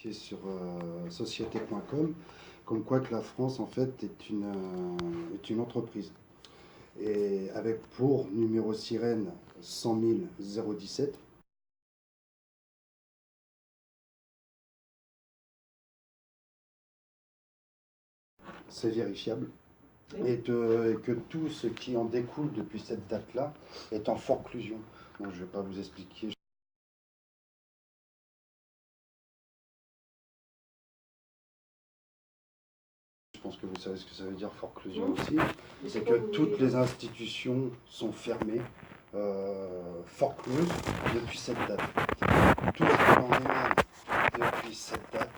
qui est sur société.com, comme quoi que la France en fait est une entreprise. Et avec pour numéro sirène 100 017. C'est vérifiable. Et que tout ce qui en découle depuis cette date-là est en forclusion. Donc, je ne vais pas vous expliquer. Je pense que vous savez ce que ça veut dire forclusion aussi. C'est que toutes les institutions sont fermées, forcluses depuis cette date. Tout ce qui en émane depuis cette date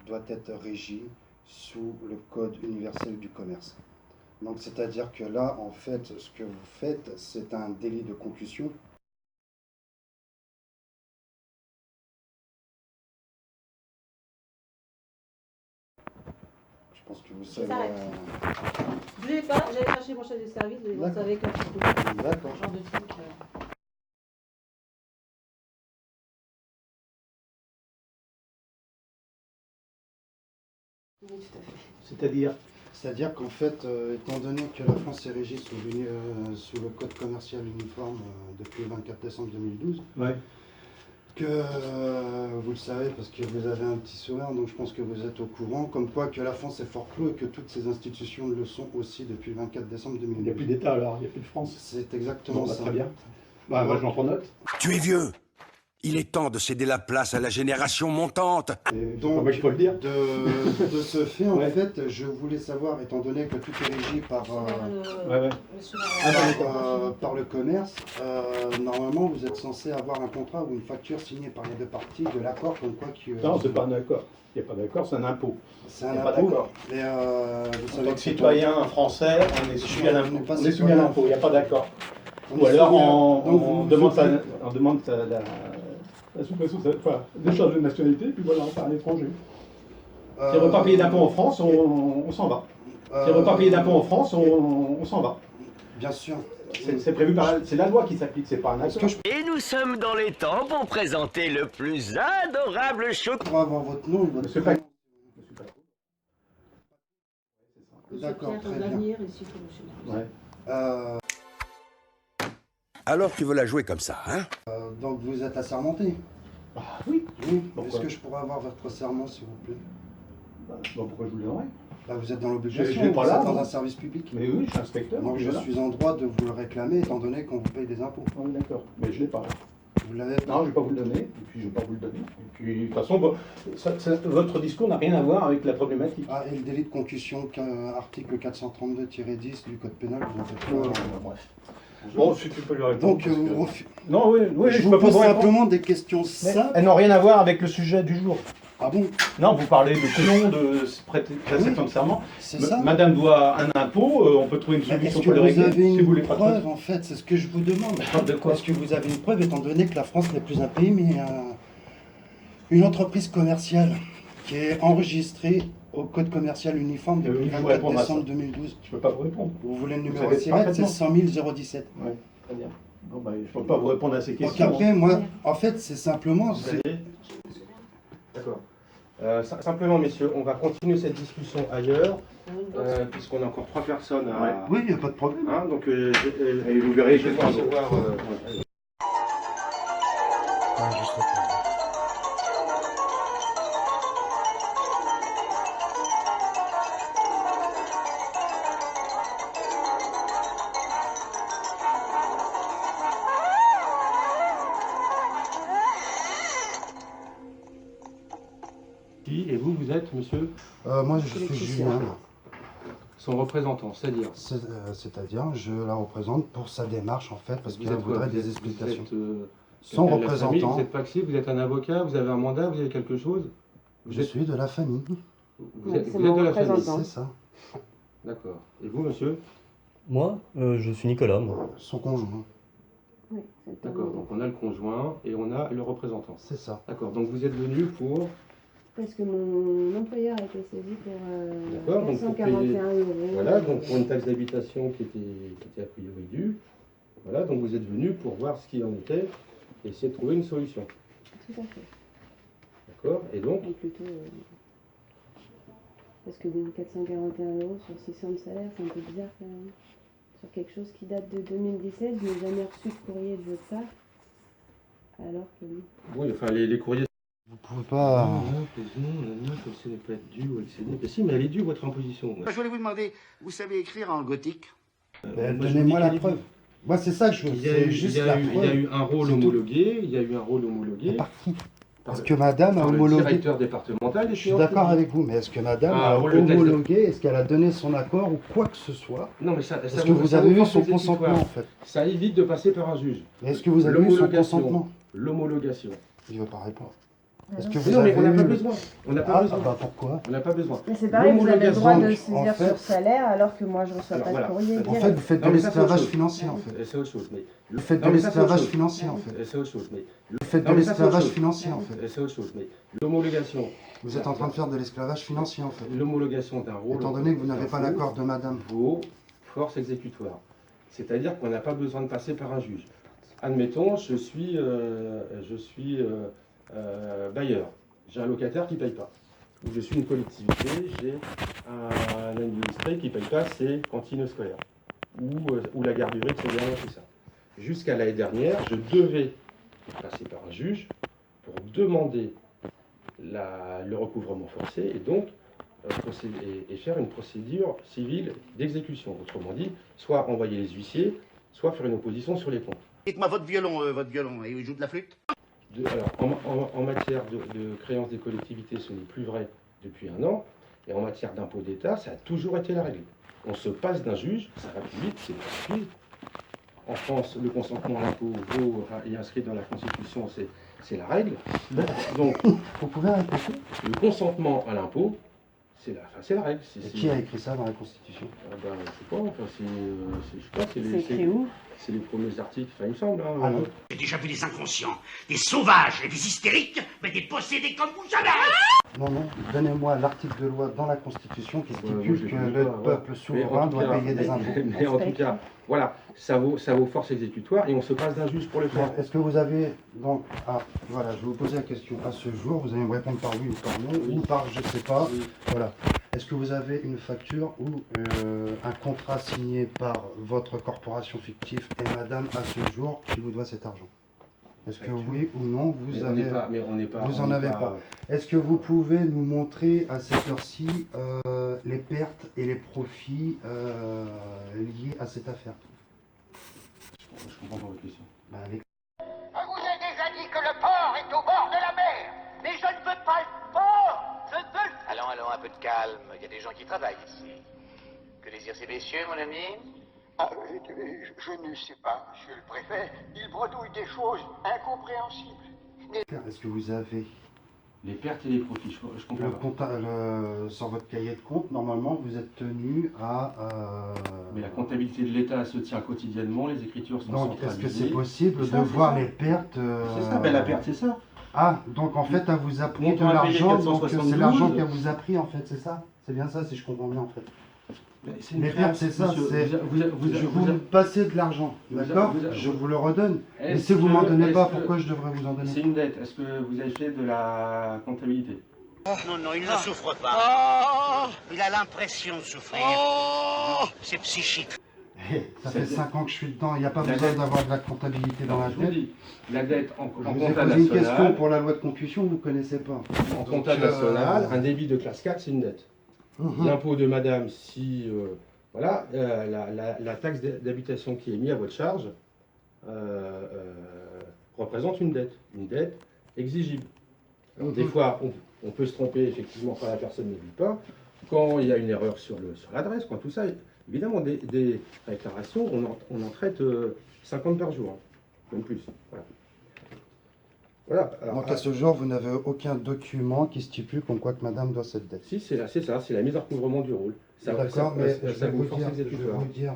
doit être régi sous le Code universel du commerce. Donc c'est-à-dire que là, en fait, ce que vous faites, c'est un délit de concussion. Je pense que vous savez... Je ne l'ai pas, j'allais chercher mon chef de service, vous savez quand il faut. D'accord. Ce genre de truc. Oui, tout à fait. C'est-à-dire qu'en fait, étant donné que la France est régie sous le Code commercial uniforme depuis le 24 décembre 2012, Ouais. que vous le savez parce que vous avez un petit sourire, donc je pense que vous êtes au courant, comme quoi que la France est fort clos et que toutes ces institutions le sont aussi depuis le 24 décembre 2012. Il n'y a plus d'État alors, il n'y a plus de France. C'est exactement Bon, ça. très bien. Bah, moi j'en prends note. Tu es vieux. Il est temps de céder la place à la génération montante. Donc, moi, il faut le dire. de ce fait, en Ouais. fait, je voulais savoir, étant donné que tout est régi par, par le commerce, normalement, vous êtes censé avoir un contrat ou une facture signée par les deux parties de l'accord comme quoi que... Non, c'est pas un accord. Il n'y a pas d'accord, c'est un impôt. C'est un Il y a pas impôt. d'accord. Et vous En savez tant que citoyen français, on est soumis à l'impôt. pas On est soumis à citoyen. l'impôt, il n'y a pas d'accord. On Ou est alors soumis à- donc on vous- demande, vous- on demande la suppression, enfin, d'échange de nationalité, puis voilà, on part à l'étranger. Si on ne veut pas payer d'impôt en France, on s'en va. Si on ne veut pas payer d'impôt en France, on s'en va. Bien sûr. C'est prévu par c'est la loi qui s'applique, c'est pas un Est-ce accord. que je Et nous sommes dans les temps pour présenter le plus adorable chocolat. pourrais avoir votre nom et votre Monsieur prénom? D'accord, Monsieur très Pierre bien. Lavenier, ici, pour monsieur Ouais. Alors tu veux la jouer comme ça, hein? Donc vous êtes assermenté? Ah oui. Oui. Pourquoi? Est-ce que je pourrais avoir votre serment, s'il vous plaît? Bah, je sais pas pourquoi je vous le donnerais. Bah, vous êtes dans l'obligation, J'ai vous pas êtes là, dans non. un service public. Mais oui, je suis inspecteur. Donc je voilà. suis en droit de vous le réclamer, étant donné qu'on vous paye des impôts. Oui, d'accord. Mais je l'ai pas. Vous l'avez? Non, je ne vais pas vous le donner. Et puis, je ne vais pas vous le donner. Et puis, de toute façon, bon, votre discours n'a rien à voir avec la problématique. Ah, et le délit de concussion, article 432-10 du Code pénal, vous en faites Non, pas. bref. Bon, si tu peux lui répondre. Donc, parce que- Non, oui, je je vous peux pas pose vous répondre. simplement des questions Mais simples. elles n'ont rien à voir avec le sujet du jour. Ah bon? Non, vous parlez de clon, de prestation de serment. C'est ça? Madame doit un impôt, on peut trouver une Mais solution est-ce que pour le vous régler. avez Si vous voulez une pas preuve, en fait? C'est ce que je vous demande. De quoi? Est-ce que vous avez une preuve, étant donné que la France n'est plus un pays, mais une entreprise commerciale qui est enregistrée au Code commercial uniforme Et depuis oui, le je vous 24 réponds à ça. décembre 2012? Je ne peux pas vous répondre. Vous voulez le Vous numéro savez SIRET, c'est parfaitement. 100 017. Oui, très bien. Bon, bah, je ne peux pas vous répondre à ces Donc questions. après, moi, en fait, c'est simplement... D'accord. Simplement, messieurs, on va continuer cette discussion ailleurs, puisqu'on a encore 3 personnes à... Oui, il n'y a pas de problème. Hein, donc, Et vous verrez, je vais recevoir... Et vous, vous êtes, monsieur, Moi, je suis Julien. son représentant, c'est-à-dire... C'est-à-dire, je la représente pour sa démarche, en fait, parce Vous qu'elle êtes quoi? voudrait Vous des êtes- explications. Vous êtes, Son quelqu'un de la famille, représentant, vous êtes paxier, vous êtes un avocat, vous avez un mandat, vous avez quelque chose? je suis de la famille. Vous Ouais, êtes, c'est vous êtes mon de la famille. représentant. C'est ça. D'accord. Et vous, monsieur? Moi, je suis Nicolas, moi. Son conjoint. Oui, c'est D'accord. Donc, on a le conjoint et on a le représentant. C'est ça. D'accord. Donc, vous êtes venu pour... Parce que mon employeur a été saisi pour D'accord, donc pour 441 €. Voilà, donc pour une taxe d'habitation qui était a priori due. Voilà, donc vous êtes venu pour voir ce qu'il en était et essayer de trouver une solution. Tout à fait. D'accord. Et donc, Et plutôt. Parce que bon, 441 € sur 600 de salaire, c'est un peu bizarre quand même. Sur quelque chose qui date de 2017, je n'ai jamais reçu de courrier de votre part. Alors que oui. oui, enfin, les courriers. Vous pouvez pas. Comme ce n'est pas dû au LCD. Mais si, mais elle est due, votre imposition. Je voulais vous demander, vous savez écrire en gothique? Donnez-moi la preuve. Moi, c'est ça que je veux. C'est juste la preuve. Il y a eu un rôle homologué. Il y a eu un rôle homologué. Par qui? Est-ce que madame a Par le homologué? directeur départemental. Je suis d'accord avec vous, mais est-ce que madame a homologué? Est-ce qu'elle a donné son accord ou quoi que ce soit? Non, mais ça. Est-ce que vous avez eu son consentement en fait? Ça évite de passer par un juge. Mais est-ce que vous avez eu son consentement? L'homologation. Il ne veut pas répondre. Est-ce que vous non, mais on n'a pas besoin. On n'a pas besoin. Bah pourquoi? On n'a pas besoin. Mais c'est pareil, vous avez le droit de saisir en fait, sur salaire alors que moi je ne reçois pas de courrier. En fait, vous faites de l'esclavage financier en fait. C'est autre chose. Mais vous faites de l'esclavage financier en fait. C'est autre chose. Mais vous faites de l'esclavage financier en fait. C'est autre chose. Mais l'homologation. Vous êtes en train de faire de l'esclavage financier en fait. L'homologation d'un rôle. Étant donné que vous n'avez pas l'accord de madame. Vos forces exécutoires. C'est-à-dire qu'on n'a pas besoin de passer par un juge. Admettons, je suis bailleur. J'ai un locataire qui ne paye pas. Ou je suis une collectivité, j'ai un administré qui ne paye pas ses cantines scolaires. Ou la garderie, etc. Tout ça. Jusqu'à l'année dernière, je devais passer par un juge pour demander le recouvrement forcé et donc faire une procédure civile d'exécution. Autrement dit, soit envoyer les huissiers, soit faire une opposition sur les comptes. Dites-moi votre violon, il joue de la flûte? Alors, en matière de créance des collectivités, ce n'est plus vrai depuis un an. Et en matière d'impôt d'État, ça a toujours été la règle. On se passe d'un juge, ça va plus vite, c'est plus rapide. En France, le consentement à l'impôt est inscrit dans la Constitution, c'est la règle. Donc, vous pouvez répéter? Le consentement à l'impôt, c'est la règle. Et qui a écrit ça dans la Constitution? Je sais pas, enfin, c'est écrit où? C'est les premiers articles, enfin, il me semble. Ah non. J'ai déjà vu des inconscients, des sauvages et des hystériques, mais des possédés comme vous jamais. Non, donnez-moi l'article de loi dans la Constitution qui stipule que le peuple souverain doit payer des impôts. Mais en tout cas, voilà, ça vaut force exécutoire et on se passe d'un juge pour le faire. Est-ce que vous avez, donc, voilà, je vais vous poser la question. À ce jour, vous allez me répondre par oui ou par non, ou par je sais pas. Oui. Voilà. Est-ce que vous avez une facture ou un contrat signé par votre corporation fictive et madame à ce jour qui vous doit cet argent? Est-ce que oui ou non, vous en avez pas. Est-ce que vous pouvez nous montrer à cette heure-ci les pertes et les profits liés à cette affaire? Je comprends pas votre question. Je vous ai déjà dit que le port est au bord de la mer. Mais je ne veux pas le port. Je veux... Allons, un peu de calme. Il y a des gens qui travaillent ici. Que désirent ces messieurs, mon ami? Je ne sais pas, monsieur le préfet. Il bredouille des choses incompréhensibles. Est-ce que vous avez les pertes et les profits? Je comprends pas. Sur votre cahier de compte, normalement, vous êtes tenu à... Mais la comptabilité de l'État se tient quotidiennement, les écritures sont centralisées. Donc, est-ce que c'est possible de voir les pertes C'est ça, la perte, c'est ça. Ah, donc en fait, elle vous a pris de l'argent, donc c'est l'argent qu'elle vous a pris, en fait, c'est ça? C'est bien ça, si je comprends bien, en fait. Les pertes, c'est ça, c'est... Vous me passez de l'argent, d'accord? Je vous le redonne. Mais si vous ne m'en donnez pas, pourquoi je devrais vous en donner? C'est une dette. Est-ce que vous avez fait de la comptabilité? Non, il ne souffre pas. Il a l'impression de souffrir. C'est psychique. Ça fait 5 ans que je suis dedans, il n'y a pas besoin d'avoir de la comptabilité dans la tête. La dette en compta nationale... Je vous ai posé une question pour la loi de concussion, vous ne connaissez pas. En compta national, un débit de classe 4, c'est une dette. L'impôt de madame, si... voilà, la taxe d'habitation qui est mise à votre charge représente une dette exigible. Alors, des fois, on peut se tromper, effectivement, quand la personne ne vit pas, quand il y a une erreur sur l'adresse, quand tout ça... Évidemment, des déclarations, on en traite 50 par jour, même plus. Voilà. Alors, donc à ce jour, vous n'avez aucun document qui stipule comme quoi que madame doit cette dette? Si, c'est ça, c'est la mise en recouvrement du rôle. D'accord, mais je vais vous dire,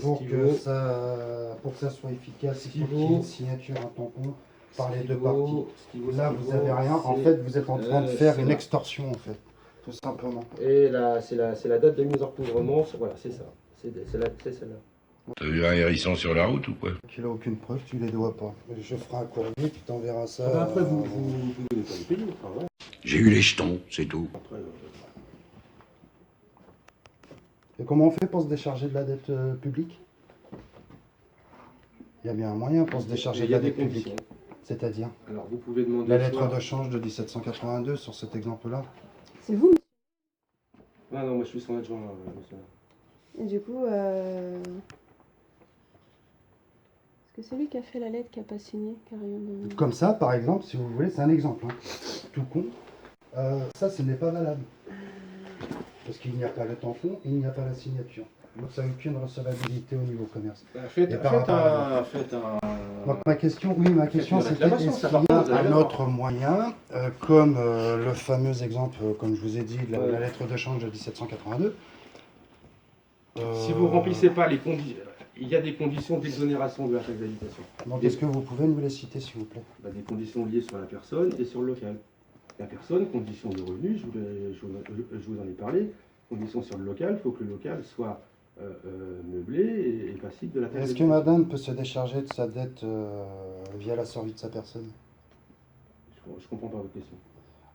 pour que ça soit efficace, il faut qu'il y ait une signature, un tampon par les deux parties. Là, vous n'avez rien. En fait, vous êtes en train de faire une extorsion, en fait. Tout simplement. Et là, c'est la date de mise en recouvrement, voilà, c'est ça. C'est celle-là. T'as vu un hérisson sur la route ou quoi? Qu'il a aucune preuve, tu les dois pas. Je ferai un courrier, tu t'enverras ça. Après, vous pouvez pas les payer. Enfin, voilà. J'ai eu les jetons, c'est tout. Après, Et comment on fait pour se décharger de la dette publique? Il y a bien un moyen pour se décharger il de y a la des dette publique. conditions. C'est-à-dire Alors, vous pouvez demander. la lettre soit- de change de 1782 sur cet exemple-là. C'est vous, monsieur. Ah non, moi je suis son adjoint, monsieur. Et du coup, est-ce que c'est lui qui a fait la lettre qui n'a pas signé, qui a rien de... Comme ça, par exemple, si vous voulez, c'est un exemple. Hein. Tout con. Ça, ce n'est pas valable. Parce qu'il n'y a pas le tampon, il n'y a pas la signature. Donc ça n'a aucune recevabilité au niveau commerce. Faites Et par rapport à- Donc ma question, oui, ma question une c'était réclamation, est-ce ça, qu'il y par a contre, vous allez un voir. autre moyen, comme le fameux exemple, comme je vous ai dit, de la lettre de change de 1782. Si vous ne remplissez pas les conditions, il y a des conditions d'exonération de la taxe d'habitation. Donc est-ce que vous pouvez nous les citer, s'il vous plaît? Bah, des conditions liées sur la personne et sur le local. La personne, conditions de revenus, je vous en ai parlé. Conditions sur le local, il faut que le local soit meublé et passible de la taxe Est-ce que d'habitation. madame peut se décharger de sa dette via la survie de sa personne? Je comprends pas votre question.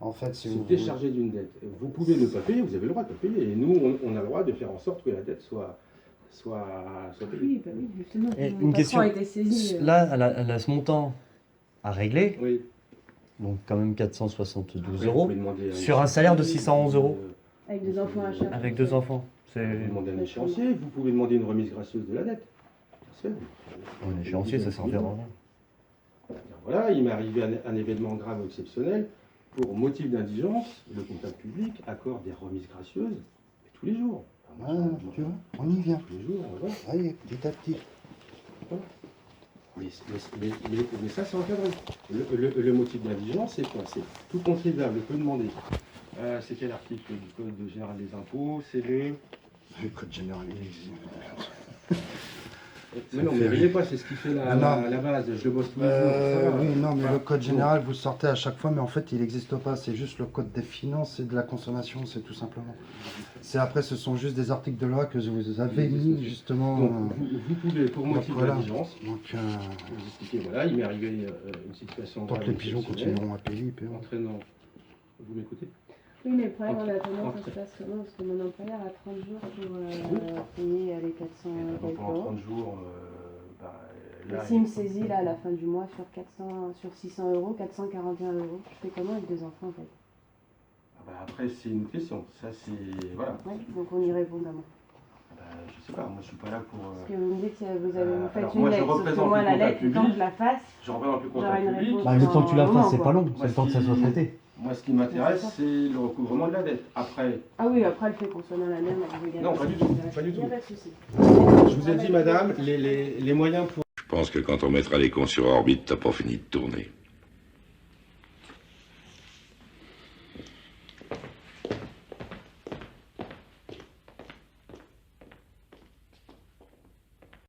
En fait, si Se vous décharger d'une dette. Vous pouvez ne pas payer, vous avez le droit de ne pas payer. Et nous, on a le droit de faire en sorte que la dette soit payée. Oui, bah oui, justement. Et Le une patron question. a été saisi. Là, elle a ce montant à régler, Oui. donc quand même 472 Après, vous euros, pouvez demander à sur un salaire de 611 euros, Avec des enfants à charge. avec 2 enfants. Vous pouvez demander un échéancier, vous pouvez demander une remise gracieuse de la dette. Ça se fait. Un échéancier, ça servira à rien. Voilà, il m'est arrivé un événement grave ou exceptionnel. Pour motif d'indigence, le comptable public accorde des remises gracieuses tous les jours. Ah, tu vois, on y vient. Tous les jours, voilà. Allez, petit à petit. Mais ça, c'est encadré. Le motif d'indigence, c'est quoi? C'est tout contribuable peut demander. C'est quel article du Code général des impôts? C'est Le code général, il existe. Mais non, mais riez pas, c'est ce qui fait la base. Je le bosse tous les jours. ça va. Oui, non, mais Enfin, le code général, vous le sortez à chaque fois, mais en fait, il n'existe pas. C'est juste le code des finances et de la consommation, c'est tout simplement. C'est après, ce sont juste des articles de loi que vous avez mis, justement. Donc, vous pouvez, pour motif voilà. d'indigence, Donc, vous expliquer, voilà, il m'est arrivé une situation tant que grave les pigeons exceptionnelle, continueront à payer, ils paieront. entraînant. Vous m'écoutez? Oui, mais le problème en attendant, ça se passe comment? Parce que mon employeur a 30 jours pour payer les 400 quelques Pendant euros. 30 jours, là, Et s'il me saisit là à la fin du mois sur 600 euros, 441 euros, je fais comment avec 2 enfants en fait? après, c'est une autre question. Ça, c'est. Voilà. Ouais, donc on y répond d'abord. Je sais pas, moi, je suis pas là pour. Parce que vous me dites que vous faites alors, une moi, je lettre, sauf que représente moi le la comptable lettre, le temps que je la fasse, Je représente le j'aurai comptable une public. réponse. Bah, le temps que tu la Moment, fasses, c'est quoi. pas long, c'est le temps que ça soit traité. Moi, ce qui m'intéresse, c'est le recouvrement de la dette. Après. Ah oui, après le fait qu'on soit dans la même, vous regardez. Non, pas du tout, pas du Il n'y a tout. pas de souci. Je vous ai dit, madame, les moyens pour. Je pense que quand on mettra les cons sur orbite, t'as pas fini de tourner.